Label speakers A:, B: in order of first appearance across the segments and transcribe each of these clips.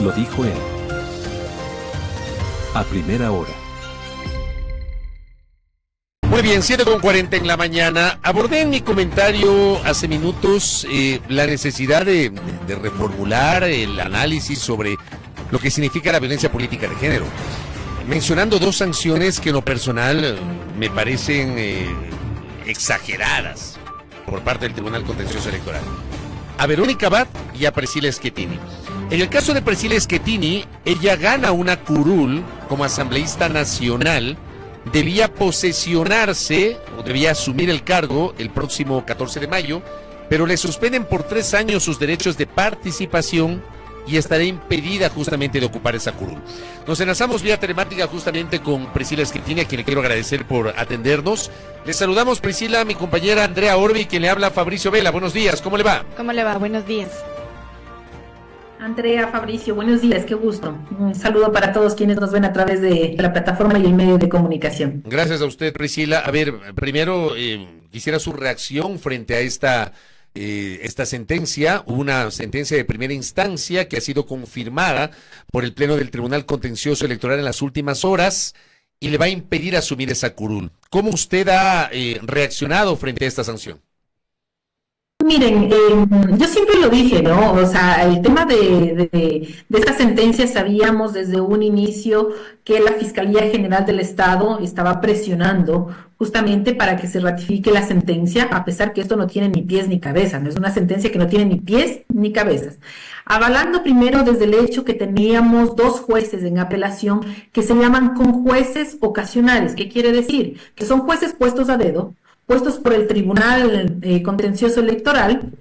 A: Lo dijo él. A primera hora.
B: Muy bien, 7:40 en la mañana. Abordé en mi comentario hace minutos la necesidad de reformular el análisis sobre lo que significa la violencia política de género, mencionando dos sanciones que en lo personal me parecen exageradas por parte del Tribunal Contencioso Electoral. A Verónica Abad y a Priscilla Schettini. En el caso de Priscilla Schettini, ella gana una curul como asambleísta nacional. Debía posesionarse o debía asumir el cargo el próximo 14 de mayo, pero le suspenden por 3 años sus derechos de participación y estará impedida justamente de ocupar esa curul. Nos enlazamos vía telemática justamente con Priscilla Schettini, a quien le quiero agradecer por atendernos. Le saludamos, Priscilla, a mi compañera Andrea Orbi, quien le habla a Fabricio Vela. Buenos días, ¿cómo le va?
C: ¿Cómo le va? Buenos días.
D: Andrea, Fabricio, buenos días, qué gusto. Un saludo para todos quienes nos ven a través de la plataforma y el medio de comunicación.
B: Gracias a usted, Priscilla. A ver, primero quisiera su reacción frente a esta sentencia, una sentencia de primera instancia que ha sido confirmada por el Pleno del Tribunal Contencioso Electoral en las últimas horas y le va a impedir asumir esa curul. ¿Cómo usted ha reaccionado frente a esta sanción?
D: Miren, yo siempre lo dije, ¿no? O sea, el tema de esta sentencia sabíamos desde un inicio que la Fiscalía General del Estado estaba presionando justamente para que se ratifique la sentencia, a pesar que esto no tiene ni pies ni cabeza, no es una sentencia que no tiene ni pies ni cabezas. Avalando primero desde el hecho que teníamos 2 jueces en apelación que se llaman conjueces ocasionales. ¿Qué quiere decir? Que son jueces puestos a dedo, puestos por el Tribunal Contencioso Electoral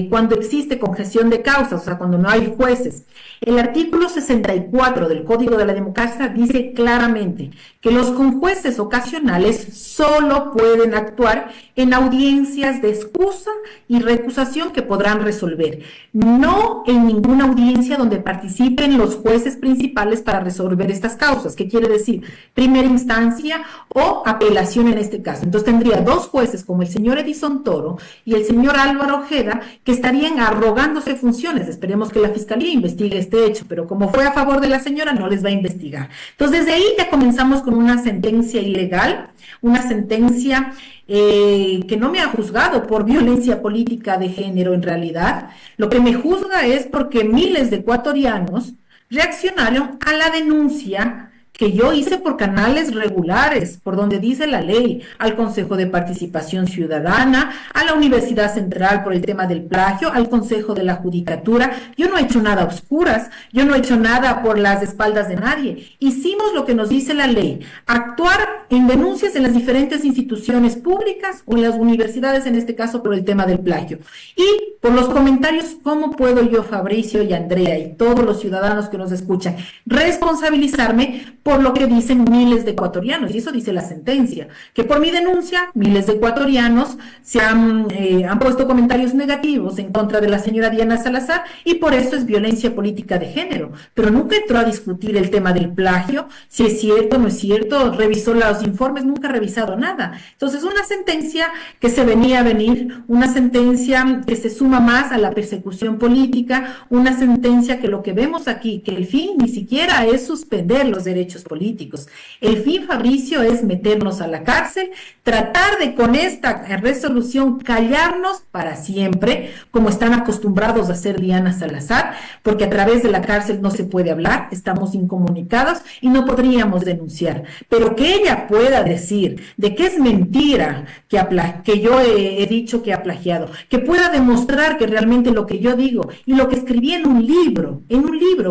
D: cuando existe congestión de causas, o sea, cuando no hay jueces. El artículo 64 del Código de la Democracia dice claramente que los conjueces ocasionales solo pueden actuar en audiencias de excusa y recusación que podrán resolver, no en ninguna audiencia donde participen los jueces principales para resolver estas causas. ¿Qué quiere decir? Primera instancia o apelación en este caso. Entonces tendría 2 jueces como el señor Edison Toro y el señor Álvaro Ojeda que estarían arrogándose funciones. Esperemos que la Fiscalía investigue este hecho, pero como fue a favor de la señora, no les va a investigar. Entonces, desde ahí ya comenzamos con una sentencia ilegal, una sentencia que no me ha juzgado por violencia política de género en realidad. Lo que me juzga es porque miles de ecuatorianos reaccionaron a la denuncia que yo hice por canales regulares, por donde dice la ley, al Consejo de Participación Ciudadana, a la Universidad Central por el tema del plagio, al Consejo de la Judicatura. Yo no he hecho nada a oscuras, yo no he hecho nada por las espaldas de nadie. Hicimos lo que nos dice la ley, actuar en denuncias en las diferentes instituciones públicas o en las universidades, en este caso por el tema del plagio. Y por los comentarios, ¿cómo puedo yo, Fabricio y Andrea y todos los ciudadanos que nos escuchan, responsabilizarme por lo que dicen miles de ecuatorianos? Y eso dice la sentencia, que por mi denuncia miles de ecuatorianos se han puesto comentarios negativos en contra de la señora Diana Salazar y por eso es violencia política de género. Pero nunca entró a discutir el tema del plagio, si es cierto o no es cierto, revisó los informes, nunca ha revisado nada. Entonces, una sentencia que se venía a venir, una sentencia que se suma más a la persecución política, una sentencia que lo que vemos aquí, que el fin ni siquiera es suspender los derechos políticos. El fin, Fabricio, es meternos a la cárcel, tratar de con esta resolución callarnos para siempre, como están acostumbrados a hacer Diana Salazar, porque a través de la cárcel no se puede hablar, estamos incomunicados y no podríamos denunciar. Pero que ella pueda decir de que es mentira que yo he dicho que ha plagiado, que pueda demostrar que realmente lo que yo digo y lo que escribí en un libro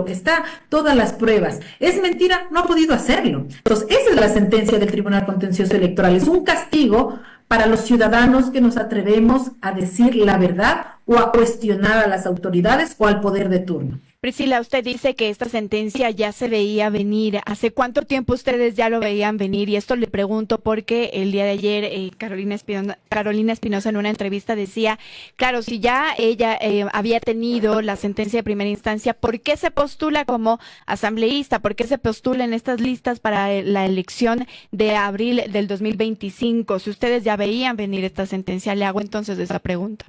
D: que está todas las pruebas, es mentira, no ha podido hacerlo. Entonces, esa es la sentencia del Tribunal Contencioso Electoral. Es un castigo para los ciudadanos que nos atrevemos a decir la verdad o a cuestionar a las autoridades o al poder de turno.
C: Priscilla, usted dice que esta sentencia ya se veía venir. ¿Hace cuánto tiempo ustedes ya lo veían venir? Y esto le pregunto porque el día de ayer Carolina Espinosa en una entrevista decía, claro, si ya ella había tenido la sentencia de primera instancia, ¿por qué se postula como asambleísta? ¿Por qué se postula en estas listas para la elección de abril del 2025? Si ustedes ya veían venir esta sentencia, le hago entonces esa pregunta.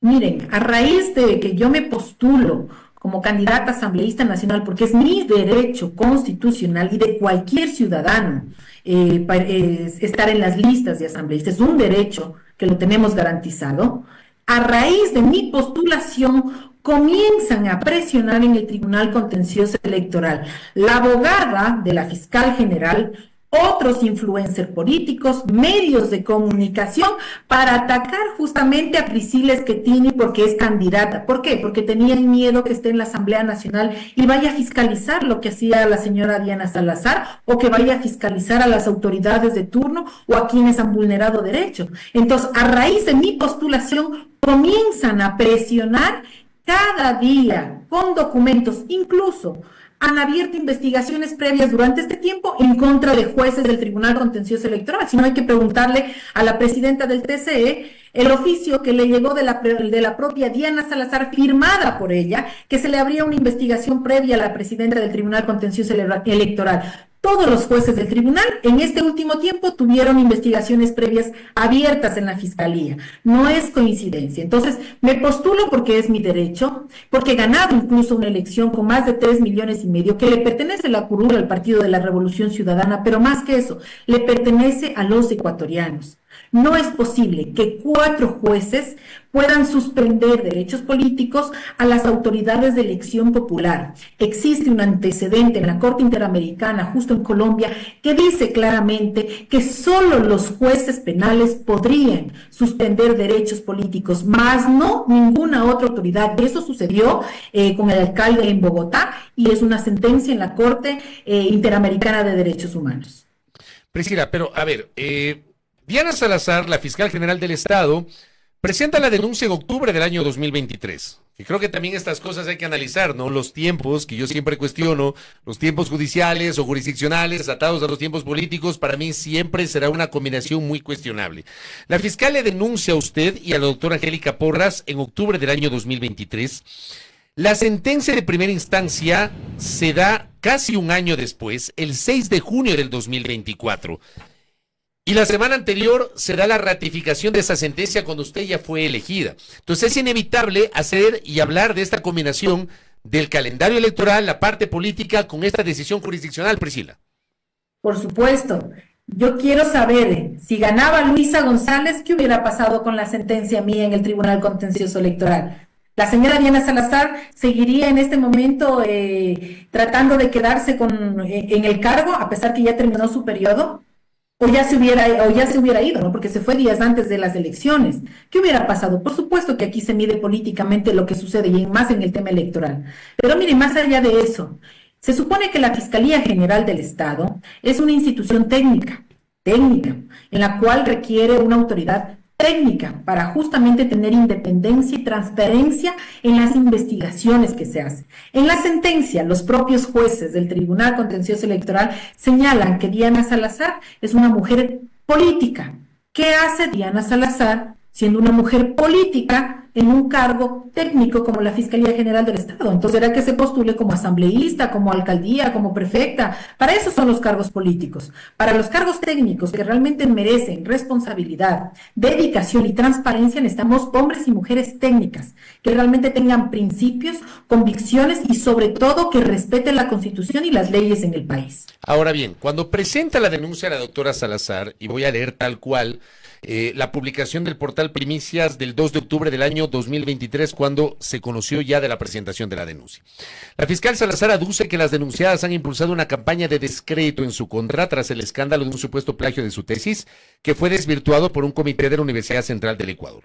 D: Miren, a raíz de que yo me postulo como candidata asambleísta nacional, porque es mi derecho constitucional y de cualquier ciudadano estar en las listas de asambleístas, es un derecho que lo tenemos garantizado. A raíz de mi postulación, comienzan a presionar en el Tribunal Contencioso Electoral la abogada de la fiscal general, otros influencers políticos, medios de comunicación, para atacar justamente a Priscila Schettini porque es candidata. ¿Por qué? Porque tenían miedo que esté en la Asamblea Nacional y vaya a fiscalizar lo que hacía la señora Diana Salazar, o que vaya a fiscalizar a las autoridades de turno o a quienes han vulnerado derechos. Entonces, a raíz de mi postulación, comienzan a presionar cada día con documentos, incluso han abierto investigaciones previas durante este tiempo en contra de jueces del Tribunal Contencioso Electoral. Si no, hay que preguntarle a la presidenta del TCE el oficio que le llegó de la propia Diana Salazar, firmada por ella, que se le abría una investigación previa a la presidenta del Tribunal Contencioso Electoral. Todos los jueces del tribunal en este último tiempo tuvieron investigaciones previas abiertas en la fiscalía. No es coincidencia. Entonces, me postulo porque es mi derecho, porque he ganado incluso una elección con más de 3,5 millones, que le pertenece la curul al Partido de la Revolución Ciudadana, pero más que eso, le pertenece a los ecuatorianos. No es posible que 4 jueces puedan suspender derechos políticos a las autoridades de elección popular. Existe un antecedente en la Corte Interamericana, justo en Colombia, que dice claramente que solo los jueces penales podrían suspender derechos políticos, más no ninguna otra autoridad. Eso sucedió con el alcalde en Bogotá y es una sentencia en la Corte Interamericana de Derechos Humanos.
B: Priscila, pero a ver, Diana Salazar, la fiscal general del Estado, presenta la denuncia en octubre del año 2023. Y creo que también estas cosas hay que analizar, ¿no? Los tiempos, que yo siempre cuestiono, los tiempos judiciales o jurisdiccionales atados a los tiempos políticos, para mí siempre será una combinación muy cuestionable. La fiscal le denuncia a usted y a la doctora Angélica Porras en octubre del año 2023. La sentencia de primera instancia se da casi un año después, el 6 de junio del 2024. Y la semana anterior se da la ratificación de esa sentencia cuando usted ya fue elegida. Entonces es inevitable hacer y hablar de esta combinación del calendario electoral, la parte política, con esta decisión jurisdiccional, Priscila.
D: Por supuesto. Yo quiero saber, si ganaba Luisa González, ¿qué hubiera pasado con la sentencia mía en el Tribunal Contencioso Electoral? La señora Diana Salazar seguiría en este momento tratando de quedarse en el cargo, a pesar que ya terminó su periodo. O ya se hubiera ido, ¿no? Porque se fue días antes de las elecciones. ¿Qué hubiera pasado? Por supuesto que aquí se mide políticamente lo que sucede, y más en el tema electoral. Pero mire, más allá de eso, se supone que la Fiscalía General del Estado es una institución técnica, en la cual requiere una autoridad técnica para justamente tener independencia y transparencia en las investigaciones que se hacen. En la sentencia, los propios jueces del Tribunal Contencioso Electoral señalan que Diana Salazar es una mujer política. ¿Qué hace Diana Salazar siendo una mujer política en un cargo técnico como la Fiscalía General del Estado? Entonces era que se postule como asambleísta, como alcaldía, como prefecta. Para eso son los cargos políticos. Para los cargos técnicos que realmente merecen responsabilidad, dedicación y transparencia, necesitamos hombres y mujeres técnicas que realmente tengan principios, convicciones y sobre todo que respeten la Constitución y las leyes en el país.
B: Ahora bien, cuando presenta la denuncia a la doctora Salazar, y voy a leer tal cual, la publicación del portal Primicias del 2 de octubre del año 2023, cuando se conoció ya de la presentación de la denuncia. La fiscal Salazar aduce que las denunciadas han impulsado una campaña de descrédito en su contra tras el escándalo de un supuesto plagio de su tesis, que fue desvirtuado por un comité de la Universidad Central del Ecuador.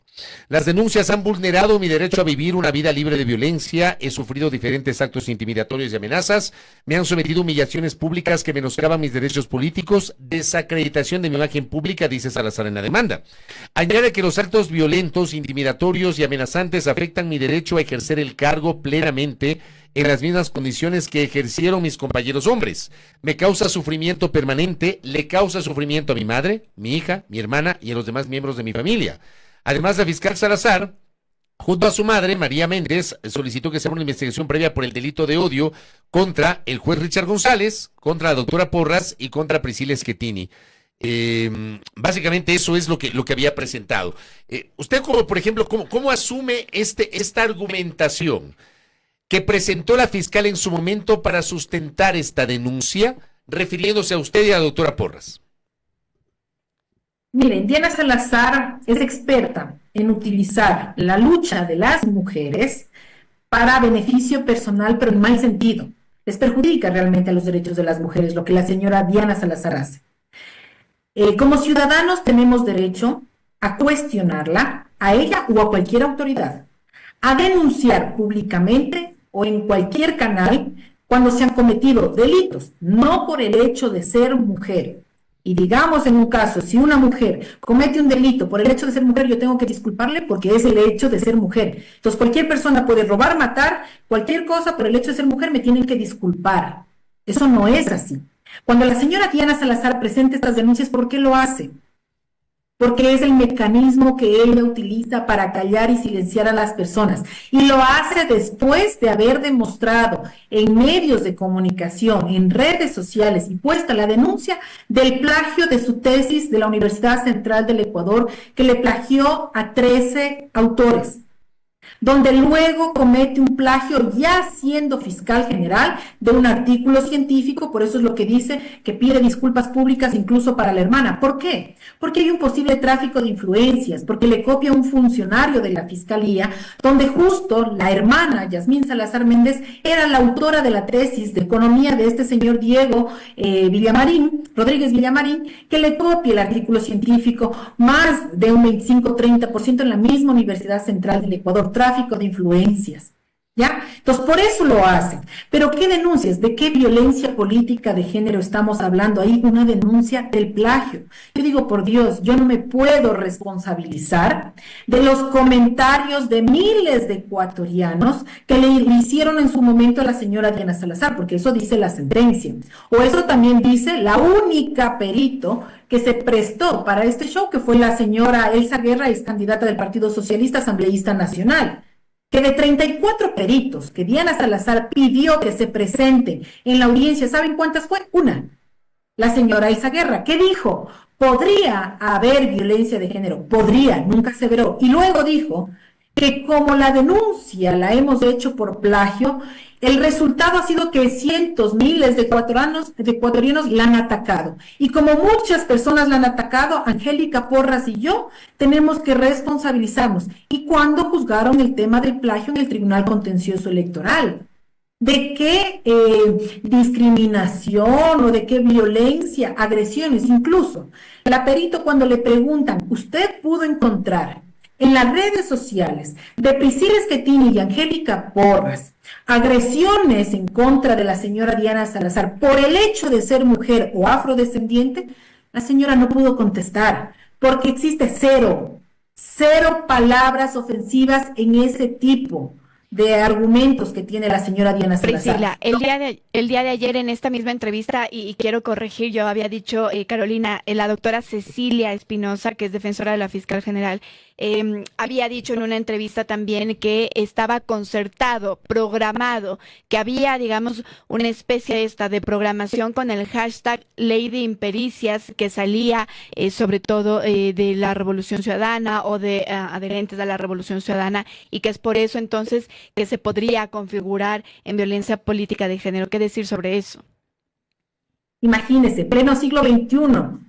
B: Las denuncias han vulnerado mi derecho a vivir una vida libre de violencia, he sufrido diferentes actos intimidatorios y amenazas, me han sometido a humillaciones públicas que menoscaban mis derechos políticos, desacreditación de mi imagen pública, dice Salazar en la demanda. Añade que los actos violentos, intimidatorios y amenazantes afectan mi derecho a ejercer el cargo plenamente en las mismas condiciones que ejercieron mis compañeros hombres. Me causa sufrimiento permanente, le causa sufrimiento a mi madre, mi hija, mi hermana y a los demás miembros de mi familia. Además, la fiscal Salazar, junto a su madre, María Méndez, solicitó que se haga una investigación previa por el delito de odio contra el juez Richard González, contra la doctora Porras y contra Priscila Schettini. Básicamente eso es lo que había presentado. Usted, como por ejemplo, ¿cómo asume esta argumentación? que presentó la fiscal en su momento para sustentar esta denuncia, refiriéndose a usted y a la doctora Porras?
D: Miren, Diana Salazar es experta en utilizar la lucha de las mujeres para beneficio personal, pero en mal sentido. Les perjudica realmente a los derechos de las mujeres lo que la señora Diana Salazar hace. Como ciudadanos tenemos derecho a cuestionarla, a ella o a cualquier autoridad, a denunciar públicamente o en cualquier canal cuando se han cometido delitos, no por el hecho de ser mujer. Y digamos en un caso, si una mujer comete un delito por el hecho de ser mujer, yo tengo que disculparle porque es el hecho de ser mujer. Entonces cualquier persona puede robar, matar, cualquier cosa por el hecho de ser mujer, me tienen que disculpar. Eso no es así. Cuando la señora Diana Salazar presenta estas denuncias, ¿por qué lo hace? Porque es el mecanismo que ella utiliza para callar y silenciar a las personas. Y lo hace después de haber demostrado en medios de comunicación, en redes sociales y puesta la denuncia del plagio de su tesis de la Universidad Central del Ecuador, que le plagió a 13 autores, donde luego comete un plagio ya siendo fiscal general de un artículo científico. Por eso es lo que dice que pide disculpas públicas incluso para la hermana. ¿Por qué? Porque hay un posible tráfico de influencias, porque le copia a un funcionario de la fiscalía, donde justo la hermana, Yasmín Salazar Méndez, era la autora de la tesis de economía de este señor Diego Rodríguez Villamarín, que le copia el artículo científico más de un 25-30% en la misma Universidad Central del Ecuador. Tráfico de influencias, ¿ya? Entonces, por eso lo hacen. Pero, ¿qué denuncias? ¿De qué violencia política de género estamos hablando ahí? Una denuncia del plagio. Yo digo, por Dios, yo no me puedo responsabilizar de los comentarios de miles de ecuatorianos que le hicieron en su momento a la señora Diana Salazar, porque eso dice la sentencia. O eso también dice la única perito que se prestó para este show, que fue la señora Elsa Guerra, ex candidata del Partido Socialista Asambleísta Nacional, que de 34 peritos que Diana Salazar pidió que se presenten en la audiencia, ¿saben cuántas fue? Una, la señora Elsa Guerra, que dijo, podría haber violencia de género, podría, nunca aseveró, y luego dijo que como la denuncia la hemos hecho por plagio, el resultado ha sido que cientos, miles de ecuatorianos la han atacado. Y como muchas personas la han atacado, Angélica Porras y yo tenemos que responsabilizarnos. ¿Y cuándo juzgaron el tema del plagio en el Tribunal Contencioso Electoral? ¿De qué discriminación o de qué violencia, agresiones? Incluso, la perito cuando le preguntan, ¿usted pudo encontrar en las redes sociales de Priscila Schettini y Angélica Porras agresiones en contra de la señora Diana Salazar por el hecho de ser mujer o afrodescendiente? La señora no pudo contestar porque existe cero palabras ofensivas en ese tipo de argumentos que tiene la señora Diana Salazar.
C: Priscila, el día de ayer en esta misma entrevista, y quiero corregir, yo había dicho, Carolina, la doctora Cecilia Espinosa, que es defensora de la fiscal general, había dicho en una entrevista también que estaba concertado, programado, que había, digamos, una especie de programación con el hashtag Ley de Impericias que salía sobre todo de la Revolución Ciudadana o de adherentes a la Revolución Ciudadana, y que es por eso entonces que se podría configurar en violencia política de género. ¿Qué decir sobre eso?
D: Imagínese, pleno siglo XXI,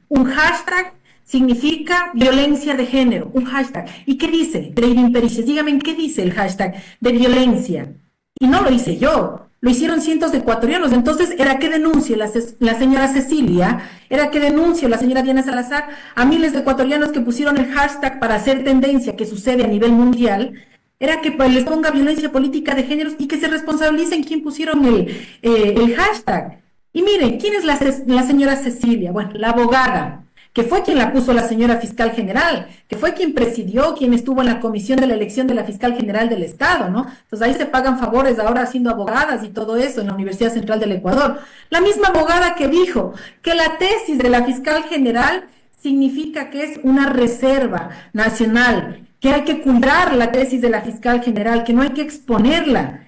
D: un hashtag significa violencia de género, un hashtag. ¿Y qué dice? Ley de Impericias. Dígame, ¿qué dice el hashtag de violencia? Y no lo hice yo, lo hicieron cientos de ecuatorianos. Entonces, ¿era que denuncie la señora Cecilia? ¿Era que denuncie la señora Diana Salazar a miles de ecuatorianos que pusieron el hashtag para hacer tendencia que sucede a nivel mundial? Era que les ponga violencia política de géneros y que se responsabilicen quién pusieron el hashtag. Y miren, ¿quién es la señora Cecilia? Bueno, la abogada, que fue quien la puso la señora fiscal general, que fue quien presidió, quien estuvo en la comisión de la elección de la fiscal general del Estado, ¿no? Entonces ahí se pagan favores ahora siendo abogadas y todo eso en la Universidad Central del Ecuador. La misma abogada que dijo que la tesis de la fiscal general significa que es una reserva nacional, que hay que cuidar la tesis de la fiscal general, que no hay que exponerla,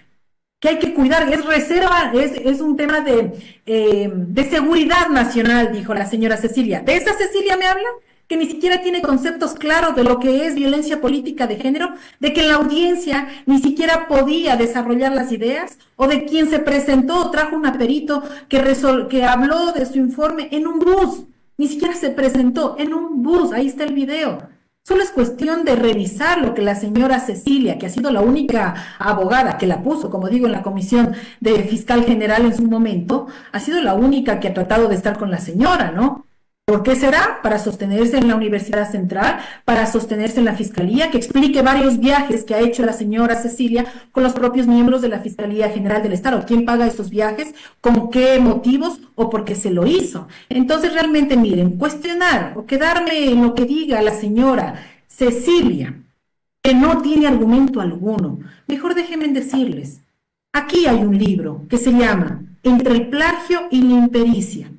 D: que hay que cuidar, es reserva, es un tema de seguridad nacional, dijo la señora Cecilia. ¿De esa Cecilia me habla? que ni siquiera tiene conceptos claros de lo que es violencia política de género, de que en la audiencia ni siquiera podía desarrollar las ideas, o de quien se presentó, trajo un perito que habló de su informe en un bus, ni siquiera se presentó en un bus, ahí está el video. Solo es cuestión de revisar lo que la señora Cecilia, que ha sido la única abogada que la puso, como digo, en la comisión de fiscal general en su momento, ha sido la única que ha tratado de estar con la señora, ¿no? ¿Por qué será? Para sostenerse en la Universidad Central, para sostenerse en la Fiscalía, que explique varios viajes que ha hecho la señora Cecilia con los propios miembros de la Fiscalía General del Estado. ¿Quién paga esos viajes? ¿Con qué motivos? ¿O por qué se lo hizo? Entonces, realmente, miren, cuestionar o quedarme en lo que diga la señora Cecilia, que no tiene argumento alguno. Mejor déjenme decirles, aquí hay un libro que se llama Entre el plagio y la impericia,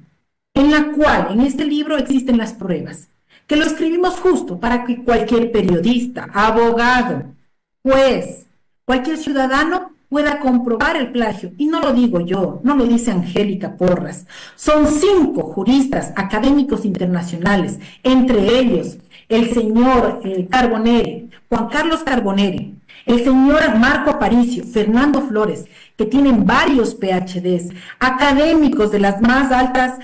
D: en la cual, en este libro existen las pruebas, que lo escribimos justo para que cualquier periodista, abogado, juez, cualquier ciudadano pueda comprobar el plagio. Y no lo digo yo, no lo dice Angélica Porras. Son 5 juristas académicos internacionales, entre ellos el señor Carboneri, Juan Carlos Carboneri, el señor Marco Aparicio, Fernando Flores, que tienen varios PhDs, académicos de las más altas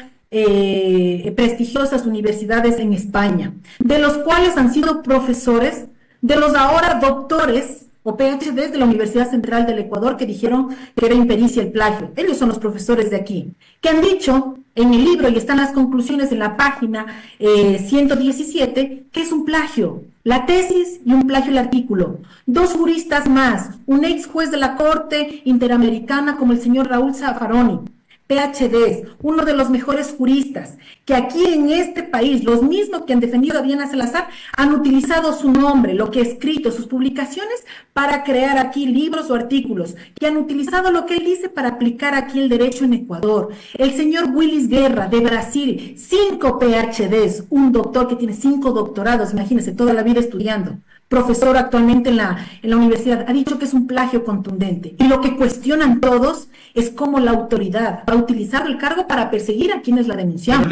D: prestigiosas universidades en España, de los cuales han sido profesores, de los ahora doctores o PhDs de la Universidad Central del Ecuador, que dijeron que era impericia el plagio. Ellos son los profesores de aquí, que han dicho en el libro, y están las conclusiones en la página 117, que es un plagio la tesis y un plagio el artículo. 2 juristas más, un ex juez de la Corte Interamericana como el señor Raúl Zaffaroni, PhDs, uno de los mejores juristas, que aquí en este país, los mismos que han defendido a Diana Salazar, han utilizado su nombre, lo que ha escrito, sus publicaciones, para crear aquí libros o artículos, que han utilizado lo que él dice para aplicar aquí el derecho en Ecuador. El señor Willis Guerra, de Brasil, 5 PhDs, un doctor que tiene 5 doctorados, imagínense, toda la vida estudiando, profesor actualmente en la universidad, ha dicho que es un plagio contundente. Y lo que cuestionan todos es cómo la autoridad va a utilizar el cargo para perseguir a quienes la denunciaron.
B: Pero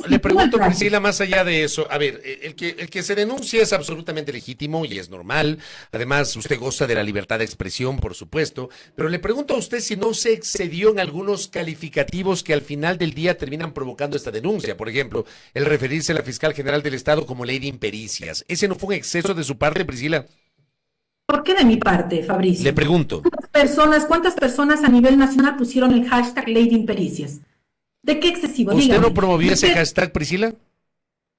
B: le pregunto, Priscila, más allá de eso, a ver, el que se denuncia es absolutamente legítimo y es normal. Además, usted goza de la libertad de expresión, por supuesto, pero le pregunto a usted si no se excedió en algunos calificativos que al final del día terminan provocando esta denuncia. Por ejemplo, el referirse a la fiscal general del Estado como ley de impericias. ¿Ese no fue un exceso de su parte, Priscila?
D: ¿Por qué de mi parte, Fabricio?
B: Le pregunto.
D: ¿Cuántas personas a nivel nacional pusieron el hashtag ley de impericias? ¿De qué excesivo?
B: ¿Usted
D: Dígame.
B: no promovió ese hashtag, Priscila?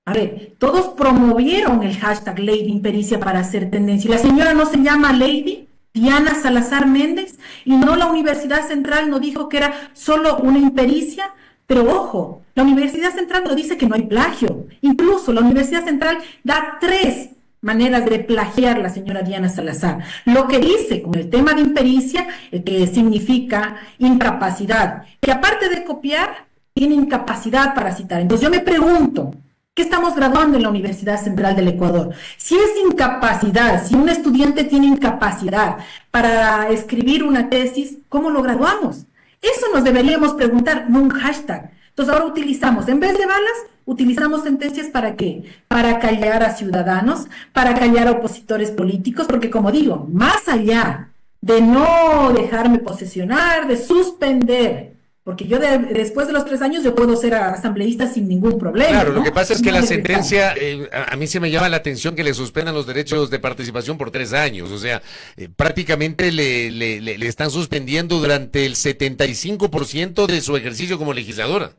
D: A ver, todos promovieron el hashtag ley de impericia para hacer tendencia. La señora no se llama Lady Diana Salazar Méndez, y no, la Universidad Central no dijo que era solo una impericia. Pero ojo, la Universidad Central no dice que no hay plagio. Incluso la Universidad Central da 3 maneras de plagiar la señora Diana Salazar. Lo que dice con el tema de impericia, que significa incapacidad, que aparte de copiar, tiene incapacidad para citar. Entonces yo me pregunto, ¿qué estamos graduando en la Universidad Central del Ecuador? Si es incapacidad, si un estudiante tiene incapacidad para escribir una tesis, ¿cómo lo graduamos? Eso nos deberíamos preguntar, no un hashtag. Entonces ahora utilizamos, en vez de balas, utilizamos sentencias ¿para qué? Para callar a ciudadanos, para callar a opositores políticos, porque como digo, más allá de no dejarme posesionar, de suspender, porque yo después de los 3 años yo puedo ser asambleísta sin ningún problema.
B: Claro,
D: ¿no?
B: lo que pasa es que la sentencia, a mí se me llama la atención que le suspendan los derechos de participación por 3 años, o sea, prácticamente le están suspendiendo durante el 75% de su ejercicio como legisladora.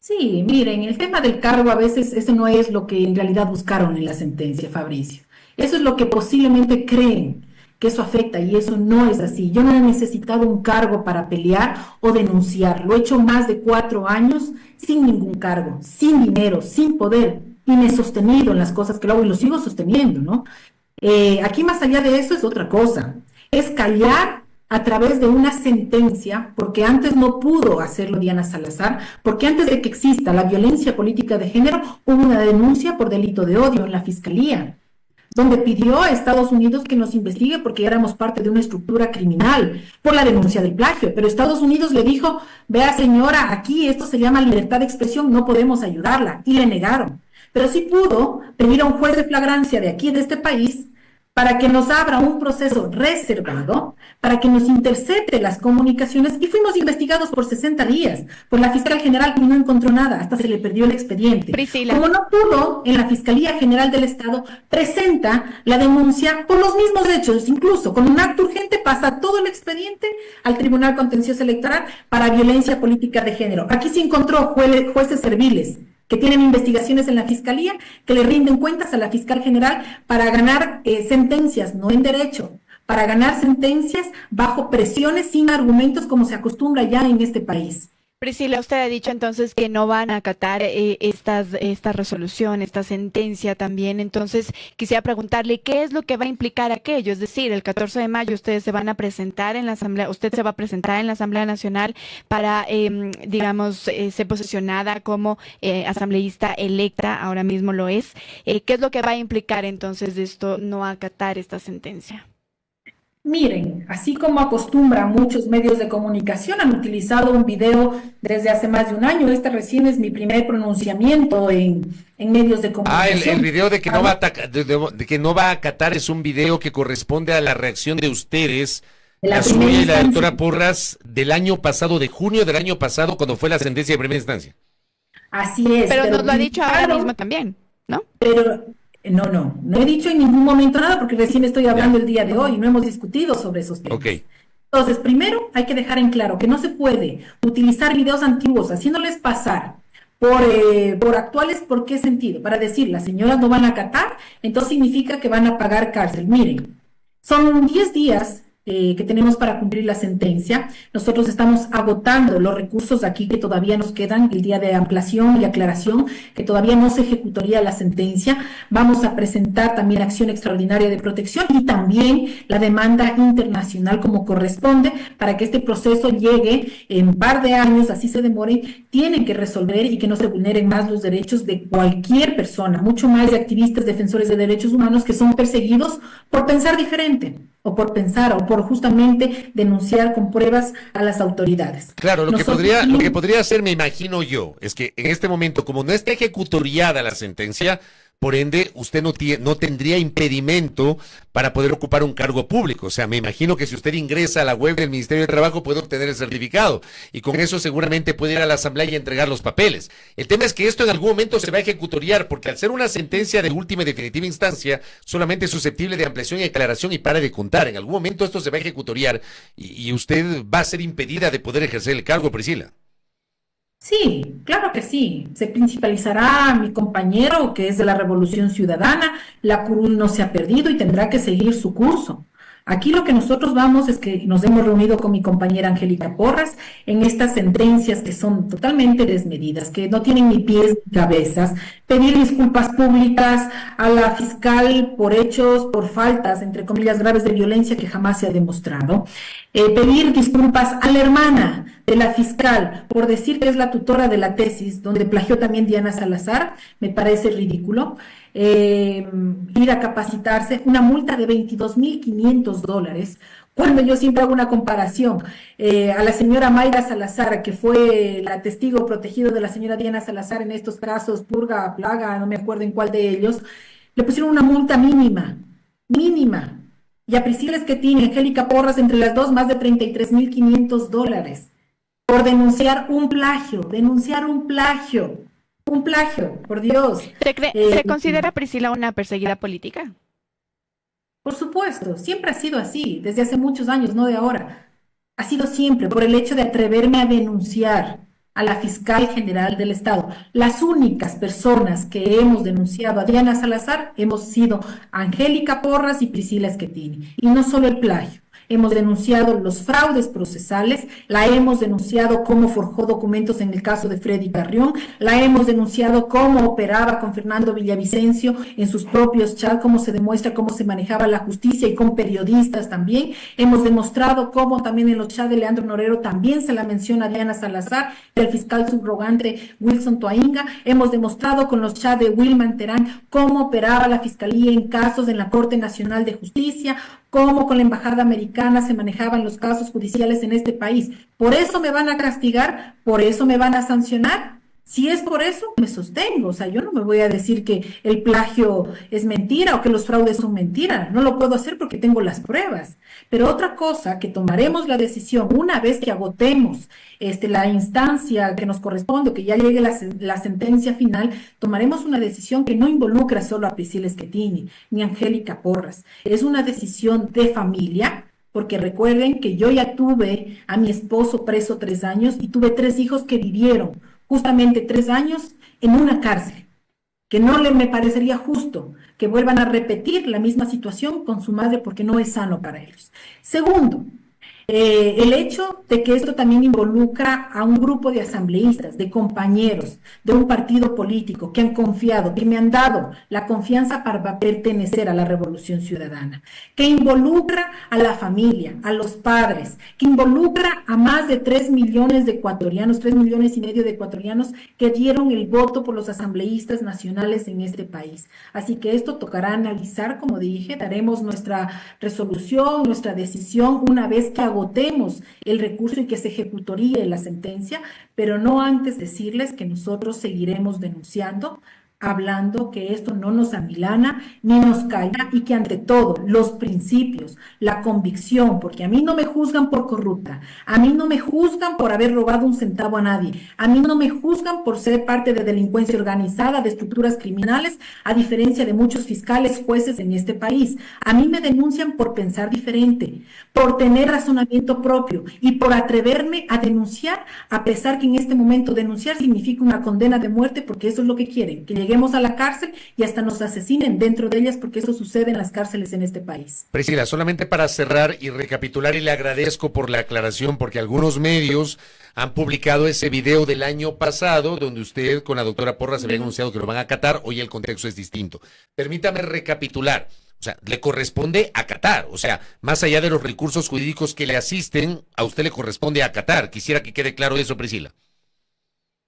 D: Sí, miren, el tema del cargo a veces ese no es lo que en realidad buscaron en la sentencia, Fabricio. Eso es lo que posiblemente creen que eso afecta, y eso no es así. Yo no he necesitado un cargo para pelear o denunciar. Lo he hecho más de 4 años sin ningún cargo, sin dinero, sin poder, y me he sostenido en las cosas que lo hago y lo sigo sosteniendo, ¿no? Aquí más allá de eso es otra cosa, es callar a través de una sentencia, porque antes no pudo hacerlo Diana Salazar, porque antes de que exista la violencia política de género, hubo una denuncia por delito de odio en la Fiscalía, donde pidió a Estados Unidos que nos investigue porque éramos parte de una estructura criminal por la denuncia del plagio, pero Estados Unidos le dijo, vea señora, aquí esto se llama libertad de expresión, no podemos ayudarla, y le negaron. pero sí pudo pedir a un juez de flagrancia de aquí, de este país, para que nos abra un proceso reservado, para que nos intercepte las comunicaciones, y fuimos investigados por 60 días por la fiscal general y no encontró nada, hasta se le perdió el expediente.
C: Priscila.
D: Como no pudo, en la Fiscalía General del Estado presenta la denuncia por los mismos hechos, incluso con un acto urgente pasa todo el expediente al Tribunal Contencioso Electoral para violencia política de género. Aquí se encontró jueces serviles que tienen investigaciones en la Fiscalía, que le rinden cuentas a la Fiscal General para ganar sentencias, no en derecho, para ganar sentencias bajo presiones sin argumentos como se acostumbra ya en este país.
C: Priscila, usted ha dicho entonces que no van a acatar esta resolución, esta sentencia también. Entonces, quisiera preguntarle qué es lo que va a implicar aquello. Es decir, el 14 de mayo ustedes se van a presentar en la Asamblea, usted se va a presentar en la Asamblea Nacional para, ser posicionada como asambleísta electa, ahora mismo lo es. ¿Qué es lo que va a implicar entonces de esto no acatar esta sentencia?
D: Miren, así como acostumbran muchos medios de comunicación, han utilizado un video desde hace más de un año. Este recién es mi primer pronunciamiento en medios de comunicación.
B: El video de que no va a de que no va a acatar es un video que corresponde a la reacción de ustedes, la suya y la doctora Porras, del año pasado, de junio del año pasado, cuando fue la sentencia de primera instancia.
D: Así es.
C: Pero nos lo ha dicho ahora mismo también, ¿no?
D: Pero no he dicho en ningún momento nada porque recién estoy hablando el día de hoy y no hemos discutido sobre esos temas.
B: Okay.
D: Entonces, primero hay que dejar en claro que no se puede utilizar videos antiguos haciéndoles pasar por actuales. ¿Por qué sentido? Para decir, las señoras no van a acatar, entonces significa que van a pagar cárcel. Miren, son 10 días que tenemos para cumplir la sentencia. Nosotros estamos agotando los recursos aquí que todavía nos quedan, el día de ampliación y aclaración, que todavía no se ejecutaría la sentencia. Vamos a presentar también acción extraordinaria de protección y también la demanda internacional como corresponde para que este proceso llegue en un par de años, así se demore. Tienen que resolver y que no se vulneren más los derechos de cualquier persona, mucho más de activistas, defensores de derechos humanos que son perseguidos por pensar diferente, o por pensar, o por justamente denunciar con pruebas a las autoridades.
B: Claro, lo que podría hacer, me imagino yo, es que en este momento, como no está ejecutoriada la sentencia, por ende, usted no tendría impedimento para poder ocupar un cargo público. O sea, me imagino que si usted ingresa a la web del Ministerio de Trabajo puede obtener el certificado y con eso seguramente puede ir a la asamblea y entregar los papeles. El tema es que esto en algún momento se va a ejecutoriar porque al ser una sentencia de última y definitiva instancia, solamente es susceptible de ampliación y aclaración y para de contar. En algún momento esto se va a ejecutoriar y usted va a ser impedida de poder ejercer el cargo, Priscila.
D: Sí, claro que sí. Se principalizará mi compañero, que es de la Revolución Ciudadana. La curul no se ha perdido y tendrá que seguir su curso. Aquí lo que nosotros vamos es que nos hemos reunido con mi compañera Angélica Porras en estas sentencias que son totalmente desmedidas, que no tienen ni pies ni cabezas, pedir disculpas públicas a la fiscal por hechos, por faltas, entre comillas, graves de violencia que jamás se ha demostrado, pedir disculpas a la hermana de la fiscal por decir que es la tutora de la tesis, donde plagió también Diana Salazar, me parece ridículo. Ir a capacitarse, una multa de $22,500, cuando yo siempre hago una comparación a la señora Mayra Salazar, que fue la testigo protegido de la señora Diana Salazar en estos casos, purga, plaga, no me acuerdo en cuál de ellos, le pusieron una multa mínima, y a Priscila Schettini, Angélica Porras, entre las dos, más de $33,500, por denunciar un plagio, por Dios.
C: ¿Se considera Priscila una perseguida política?
D: Por supuesto, siempre ha sido así, desde hace muchos años, no de ahora. Ha sido siempre por el hecho de atreverme a denunciar a la fiscal general del Estado. Las únicas personas que hemos denunciado a Diana Salazar hemos sido Angélica Porras y Priscila Schettini. Y no solo el plagio. Hemos denunciado los fraudes procesales, la hemos denunciado cómo forjó documentos en el caso de Freddy Carrión, la hemos denunciado cómo operaba con Fernando Villavicencio en sus propios chats, cómo se demuestra cómo se manejaba la justicia y con periodistas también. Hemos demostrado cómo también en los chats de Leandro Norero también se la menciona a Diana Salazar, del fiscal subrogante Wilson Toainga. Hemos demostrado con los chats de Wilman Terán cómo operaba la fiscalía en casos en la Corte Nacional de Justicia, cómo con la embajada americana se manejaban los casos judiciales en este país. ¿Por eso me van a castigar? ¿Por eso me van a sancionar? Si es por eso, me sostengo. O sea, yo no me voy a decir que el plagio es mentira o que los fraudes son mentira. No lo puedo hacer porque tengo las pruebas. Pero otra cosa, que tomaremos la decisión una vez que agotemos la instancia que nos corresponde, que ya llegue la sentencia final, tomaremos una decisión que no involucra solo a Priscila Schettini ni a Angélica Porras. Es una decisión de familia. Porque recuerden que yo ya tuve a mi esposo preso 3 años y tuve 3 hijos que vivieron justamente 3 años en una cárcel, que me parecería justo que vuelvan a repetir la misma situación con su madre porque no es sano para ellos. Segundo, el hecho de que esto también involucra a un grupo de asambleístas, de compañeros de un partido político que han confiado, que me han dado la confianza para pertenecer a la Revolución Ciudadana, que involucra a la familia, a los padres, que involucra a más de 3 millones de ecuatorianos, 3,5 millones de ecuatorianos que dieron el voto por los asambleístas nacionales en este país. Así que esto tocará analizar, como dije, daremos nuestra resolución, nuestra decisión una vez que agotemos el recurso y que se ejecutaría la sentencia, pero no antes decirles que nosotros seguiremos denunciando, hablando que esto no nos amilana ni nos calla y que ante todo los principios, la convicción, porque a mí no me juzgan por corrupta, a mí no me juzgan por haber robado un centavo a nadie, a mí no me juzgan por ser parte de delincuencia organizada, de estructuras criminales, a diferencia de muchos fiscales, jueces en este país. A mí me denuncian por pensar diferente, por tener razonamiento propio y por atreverme a denunciar, a pesar que en este momento denunciar significa una condena de muerte, porque eso es lo que quieren, que lleguemos a la cárcel y hasta nos asesinen dentro de ellas, porque eso sucede en las cárceles en este país.
B: Priscila, solamente para cerrar y recapitular, y le agradezco por la aclaración, porque algunos medios han publicado ese video del año pasado, donde usted con la doctora Porras había anunciado que lo van a acatar. Hoy el contexto es distinto. Permítame recapitular. O sea, le corresponde acatar. O sea, más allá de los recursos jurídicos que le asisten, a usted le corresponde acatar. Quisiera que quede claro eso, Priscila.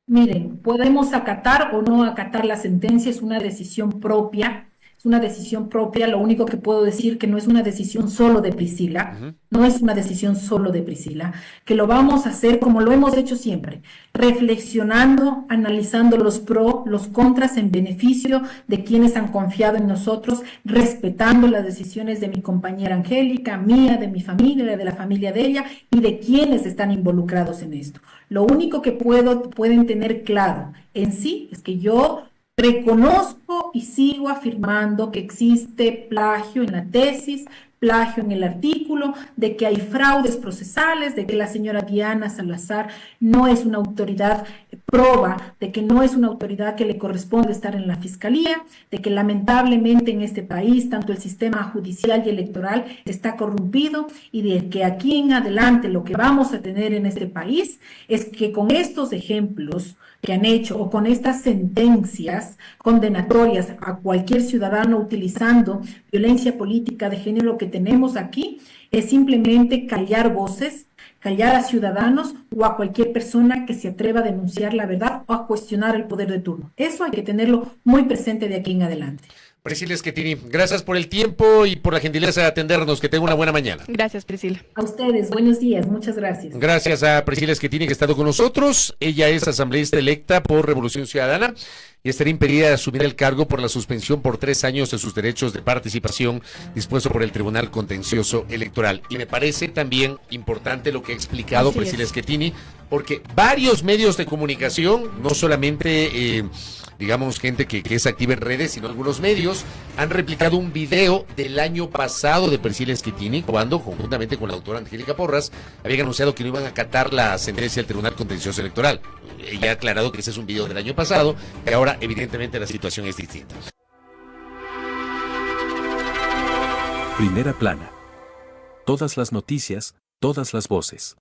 D: Miren, podemos acatar o no acatar la sentencia, es una decisión propia, lo único que puedo decir que no es una decisión solo de Priscila, no es una decisión solo de Priscila, que lo vamos a hacer como lo hemos hecho siempre, reflexionando, analizando los pros, los contras en beneficio de quienes han confiado en nosotros, respetando las decisiones de mi compañera Angélica, mía, de mi familia, de la familia de ella y de quienes están involucrados en esto. Lo único que pueden tener claro en sí es que yo reconozco y sigo afirmando que existe plagio en la tesis, plagio en el artículo, de que hay fraudes procesales, de que la señora Diana Salazar no es una autoridad proba, de que no es una autoridad que le corresponde estar en la fiscalía, de que lamentablemente en este país tanto el sistema judicial y electoral está corrompido y de que aquí en adelante lo que vamos a tener en este país es que con estos ejemplos que han hecho o con estas sentencias condenatorias a cualquier ciudadano utilizando violencia política de género, lo que tenemos aquí es simplemente callar voces, callar a ciudadanos o a cualquier persona que se atreva a denunciar la verdad o a cuestionar el poder de turno. Eso hay que tenerlo muy presente de aquí en adelante.
B: Priscila Schettini, gracias por el tiempo y por la gentileza de atendernos. Que tenga una buena mañana.
C: Gracias, Priscila.
D: A ustedes, buenos días, muchas gracias.
B: Gracias a Priscila Schettini, que ha estado con nosotros. Ella es asambleísta electa por Revolución Ciudadana y estará impedida de asumir el cargo por la suspensión por 3 años de sus derechos de participación dispuesto por el Tribunal Contencioso Electoral. Y me parece también importante lo que ha explicado Priscila Schettini, porque varios medios de comunicación, no solamente digamos gente que es activa en redes, sino algunos medios han replicado un video del año pasado de Priscila Schettini, cuando conjuntamente con la doctora Angélica Porras habían anunciado que no iban a acatar la sentencia del Tribunal Contencioso Electoral. Ella ha aclarado que ese es un video del año pasado, y ahora evidentemente la situación es distinta.
A: Primera plana. Todas las noticias, todas las voces.